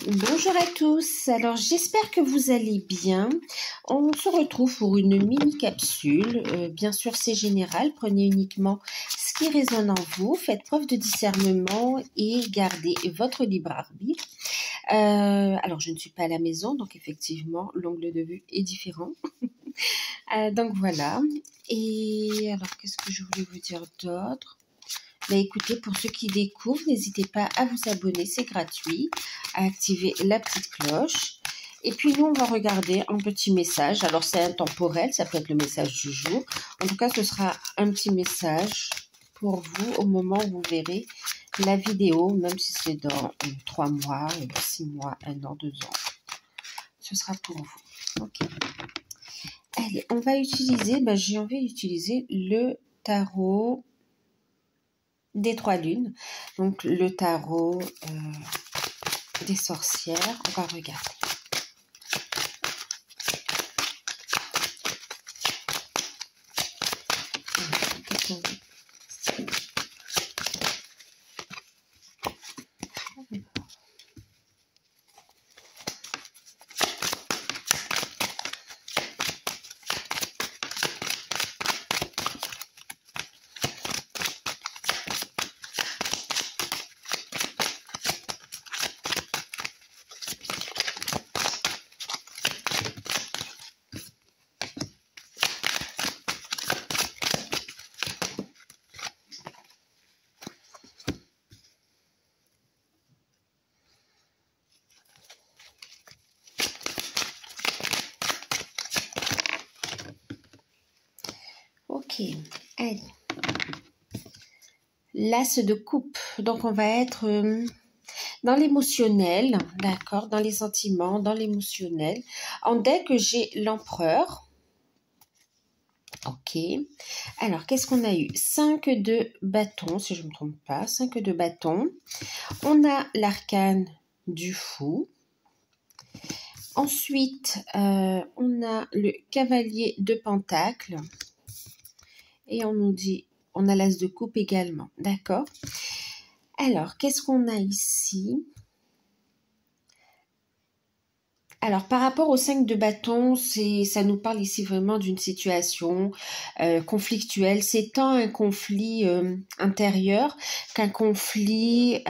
Bonjour à tous, alors j'espère que vous allez bien. On se retrouve pour une mini capsule, bien sûr c'est général, prenez uniquement ce qui résonne en vous, faites preuve de discernement et gardez votre libre arbitre. Alors je ne suis pas à la maison, donc effectivement l'angle de vue est différent. Donc voilà, et alors qu'est-ce que je voulais vous dire d'autre? Écoutez, pour ceux qui découvrent, n'hésitez pas à vous abonner, c'est gratuit, à activer la petite cloche. Et puis nous, on va regarder un petit message. Alors c'est intemporel, ça peut être le message du jour. En tout cas, ce sera un petit message pour vous au moment où vous verrez la vidéo, même si c'est dans 3 mois, 6 mois, 1 an, 2 ans. Ce sera pour vous. Ok. Allez, on va utiliser, j'ai envie d'utiliser le tarot des 3 lunes, donc le tarot des sorcières. On va regarder. Ok, allez. L'as de coupe. Donc, on va être dans l'émotionnel, d'accord, dans les sentiments, dans l'émotionnel. En deck, j'ai l'empereur. Ok. Alors, qu'est-ce qu'on a eu? 5 de bâtons, si je ne me trompe pas. 5 de bâtons. On a l'arcane du fou. Ensuite, on a le cavalier de pentacle. Et on nous dit, on a l'as de coupe également, d'accord? Alors, qu'est-ce qu'on a ici? Alors, par rapport au 5 de bâton, ça nous parle ici vraiment d'une situation conflictuelle. C'est tant un conflit intérieur qu'un conflit,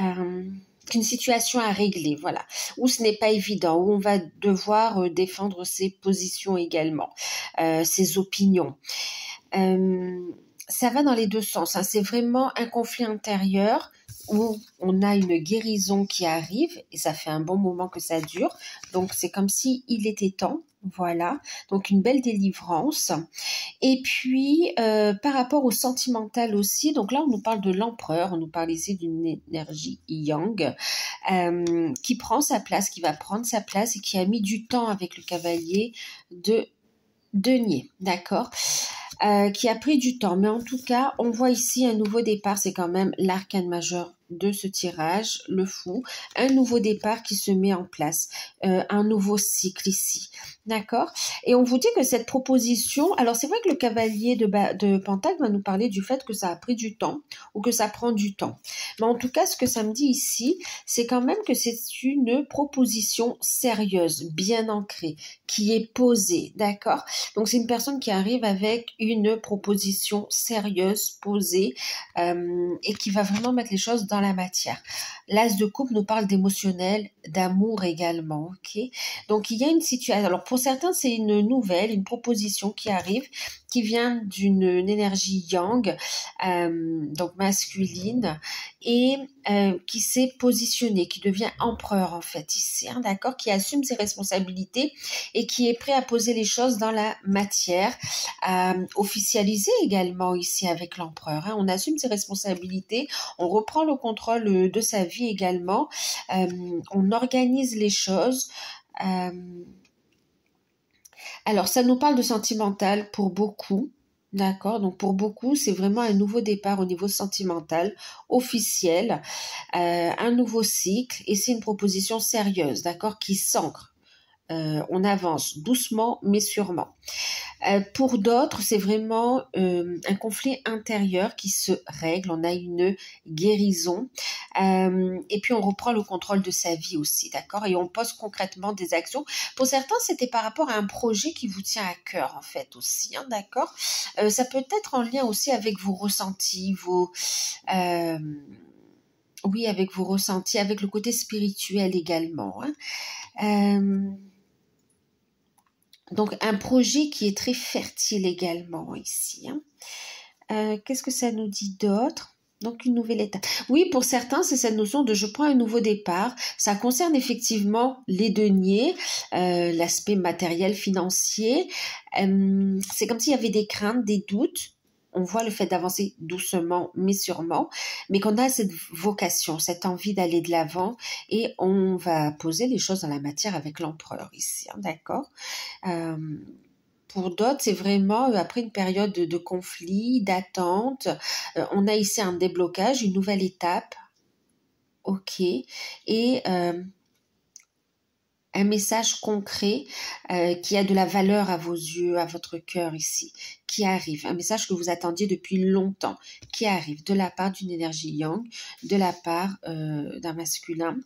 qu'une situation à régler, voilà. Où ce n'est pas évident, où on va devoir défendre ses positions également, ses opinions. Ça va dans les deux sens, hein. C'est vraiment un conflit intérieur où on a une guérison qui arrive et ça fait un bon moment que ça dure. Donc, c'est comme si il était temps. Voilà, donc une belle délivrance. Et puis, par rapport au sentimental aussi, donc là, on nous parle de l'empereur, on nous parle ici d'une énergie yang qui prend sa place, qui va prendre sa place et qui a mis du temps avec le cavalier de denier, d'accord, qui a pris du temps. Mais en tout cas, on voit ici un nouveau départ, c'est quand même l'arcane majeur de ce tirage, le fou, un nouveau départ qui se met en place, un nouveau cycle ici, d'accord? Et on vous dit que cette proposition, alors c'est vrai que le cavalier de pentacle va nous parler du fait que ça a pris du temps ou que ça prend du temps, mais en tout cas ce que ça me dit ici, c'est quand même que c'est une proposition sérieuse, bien ancrée, qui est posée, d'accord? Donc c'est une personne qui arrive avec une proposition sérieuse, posée, et qui va vraiment mettre les choses dans la matière. L'as de coupe nous parle d'émotionnel, d'amour également, ok? Donc il y a une situation, alors pour certains c'est une nouvelle, une proposition qui arrive, qui vient d'une énergie yang, donc masculine, et qui s'est positionnée, qui devient empereur en fait ici, hein, d'accord, qui assume ses responsabilités et qui est prêt à poser les choses dans la matière, officialiser également ici avec l'empereur, hein. On assume ses responsabilités, on reprend le contrôle de sa vie également, on organise les choses. Alors, ça nous parle de sentimental pour beaucoup, d'accord? Donc, pour beaucoup, c'est vraiment un nouveau départ au niveau sentimental, officiel, un nouveau cycle, et c'est une proposition sérieuse, d'accord? Qui s'ancre. on avance doucement mais sûrement. Pour d'autres, c'est vraiment un conflit intérieur qui se règle. On a une guérison et puis on reprend le contrôle de sa vie aussi, d'accord? Et on pose concrètement des actions. Pour certains, c'était par rapport à un projet qui vous tient à cœur en fait aussi, hein, d'accord? Ça peut être en lien aussi avec vos ressentis, euh, oui, avec vos ressentis, avec le côté spirituel également, hein. Donc, un projet qui est très fertile également ici, hein. Qu'est-ce que ça nous dit d'autre? Donc, une nouvelle étape. Oui, pour certains, c'est cette notion de je prends un nouveau départ. Ça concerne effectivement les deniers, l'aspect matériel, financier. C'est comme s'il y avait des craintes, des doutes. On voit le fait d'avancer doucement, mais sûrement, mais qu'on a cette vocation, cette envie d'aller de l'avant, et on va poser les choses dans la matière avec l'empereur ici, hein, d'accord? Pour d'autres, c'est vraiment après une période de conflit, d'attente. On a ici un déblocage, une nouvelle étape. Ok. Et un message concret qui a de la valeur à vos yeux, à votre cœur ici, qui arrive. Un message que vous attendiez depuis longtemps, qui arrive de la part d'une énergie yang, de la part d'un masculin.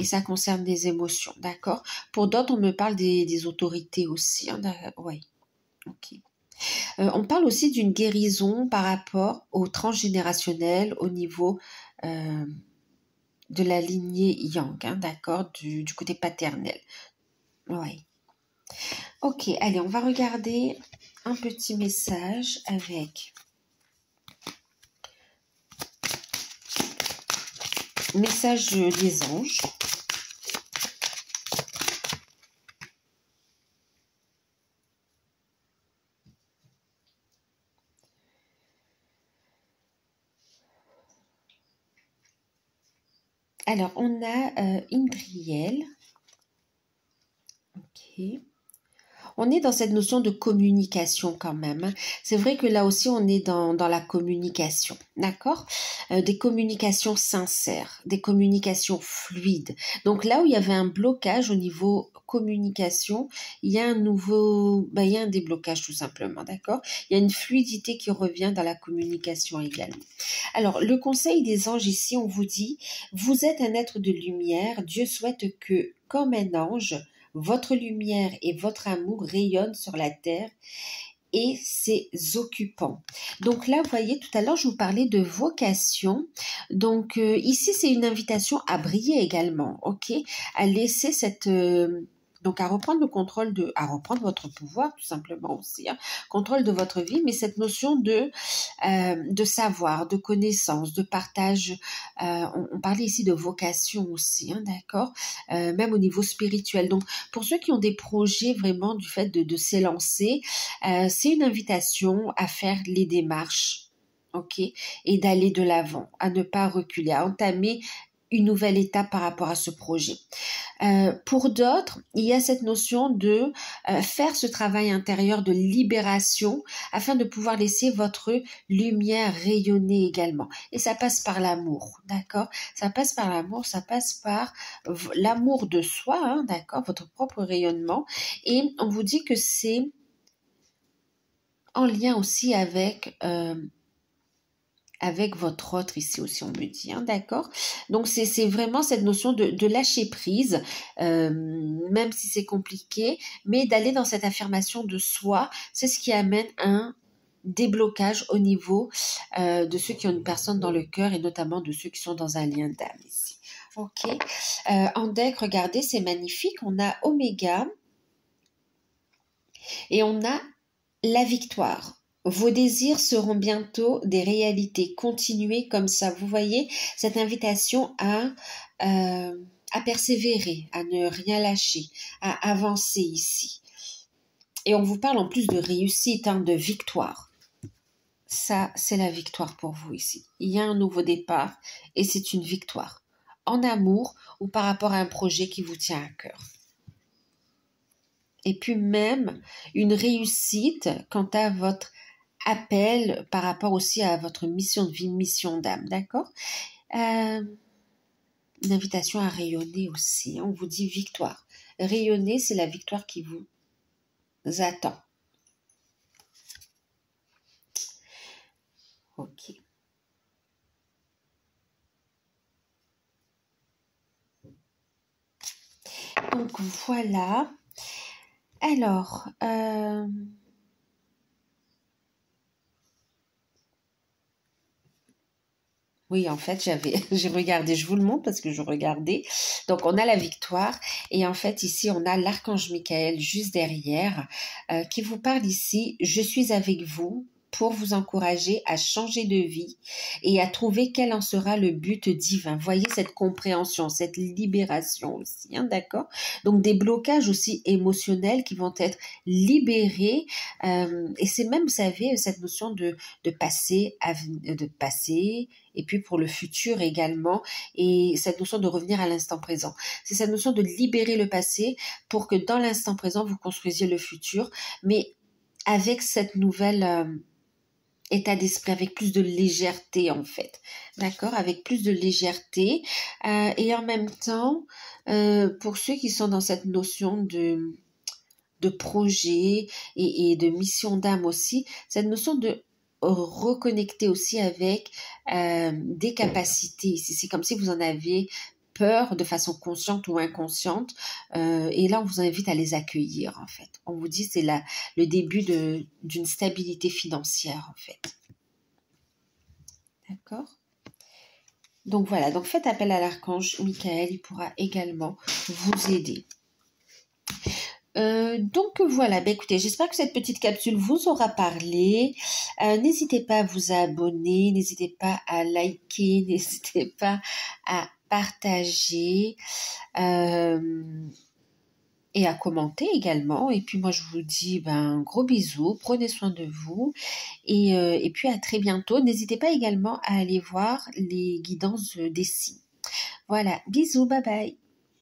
Et ça concerne des émotions, d'accord? Pour d'autres, on me parle des autorités aussi. Hein, oui, ok. On parle aussi d'une guérison par rapport au transgénérationnel au niveau de la lignée yang, hein, d'accord, du côté paternel. Oui. Ok, allez, on va regarder un petit message avec message des anges. Alors, on a Indriel. Ok. On est dans cette notion de communication quand même, hein. C'est vrai que là aussi, on est dans la communication, d'accord? Des communications sincères, des communications fluides. Donc là où il y avait un blocage au niveau communication, il y a il y a un déblocage tout simplement, d'accord? Il y a une fluidité qui revient dans la communication également. Alors, le conseil des anges ici, on vous dit, vous êtes un être de lumière, Dieu souhaite que, comme un ange, votre lumière et votre amour rayonnent sur la terre et ses occupants. Donc là, vous voyez, tout à l'heure, je vous parlais de vocation. Donc ici, c'est une invitation à briller également, ok? À laisser cette... donc à reprendre le contrôle à reprendre votre pouvoir tout simplement aussi, hein, contrôle de votre vie, mais cette notion de savoir, de connaissance, de partage, on parlait ici de vocation aussi, hein, d'accord, même au niveau spirituel. Donc pour ceux qui ont des projets vraiment du fait de s'élancer, c'est une invitation à faire les démarches, ok, et d'aller de l'avant, à ne pas reculer, à entamer une nouvelle étape par rapport à ce projet. Pour d'autres, il y a cette notion de faire ce travail intérieur de libération afin de pouvoir laisser votre lumière rayonner également. Et ça passe par l'amour, d'accord? Ça passe par l'amour, ça passe par l'amour de soi, hein, d'accord? Votre propre rayonnement. Et on vous dit que c'est en lien aussi avec votre autre ici aussi, on me dit, hein, d'accord? Donc c'est vraiment cette notion de lâcher prise, même si c'est compliqué, mais d'aller dans cette affirmation de soi, c'est ce qui amène un déblocage au niveau de ceux qui ont une personne dans le cœur et notamment de ceux qui sont dans un lien d'âme ici. Ok. En deck, regardez, c'est magnifique. On a Oméga et on a la victoire. Vos désirs seront bientôt des réalités. Continuez comme ça. Vous voyez cette invitation à persévérer, à ne rien lâcher, à avancer ici. Et on vous parle en plus de réussite, hein, de victoire. Ça, c'est la victoire pour vous ici. Il y a un nouveau départ et c'est une victoire. En amour ou par rapport à un projet qui vous tient à cœur. Et puis même une réussite quant à votre appel par rapport aussi à votre mission de vie, mission d'âme, d'accord? Une invitation à rayonner aussi, on vous dit victoire. rayonnez, c'est la victoire qui vous attend. Ok. Donc voilà. Alors, oui, en fait, j'ai regardé, je vous le montre parce que je regardais. Donc, on a la victoire et en fait, ici, on a l'archange Michael juste derrière qui vous parle ici. Je suis avec vous pour vous encourager à changer de vie et à trouver quel en sera le but divin. Voyez cette compréhension, cette libération aussi, hein, d'accord? Donc, des blocages aussi émotionnels qui vont être libérés et c'est même, vous savez, cette notion de passer, de passer et puis pour le futur également, et cette notion de revenir à l'instant présent. C'est cette notion de libérer le passé pour que dans l'instant présent, vous construisiez le futur, mais avec cette nouvelle état d'esprit, avec plus de légèreté en fait, d'accord, avec plus de légèreté, et en même temps, pour ceux qui sont dans cette notion de projet et de mission d'âme aussi, cette notion de reconnecter aussi avec des capacités. C'est comme si vous en avez peur de façon consciente ou inconsciente et là on vous invite à les accueillir en fait. On vous dit c'est le début d'une stabilité financière en fait. D'accord? Donc voilà, donc faites appel à l'archange Michael, il pourra également vous aider. Donc voilà, ben écoutez, j'espère que cette petite capsule vous aura parlé. N'hésitez pas à vous abonner, n'hésitez pas à liker, n'hésitez pas à partager et à commenter également. Et puis moi je vous dis ben gros bisous, prenez soin de vous et puis à très bientôt. N'hésitez pas également à aller voir les guidances des signes. Voilà, bisous, bye bye.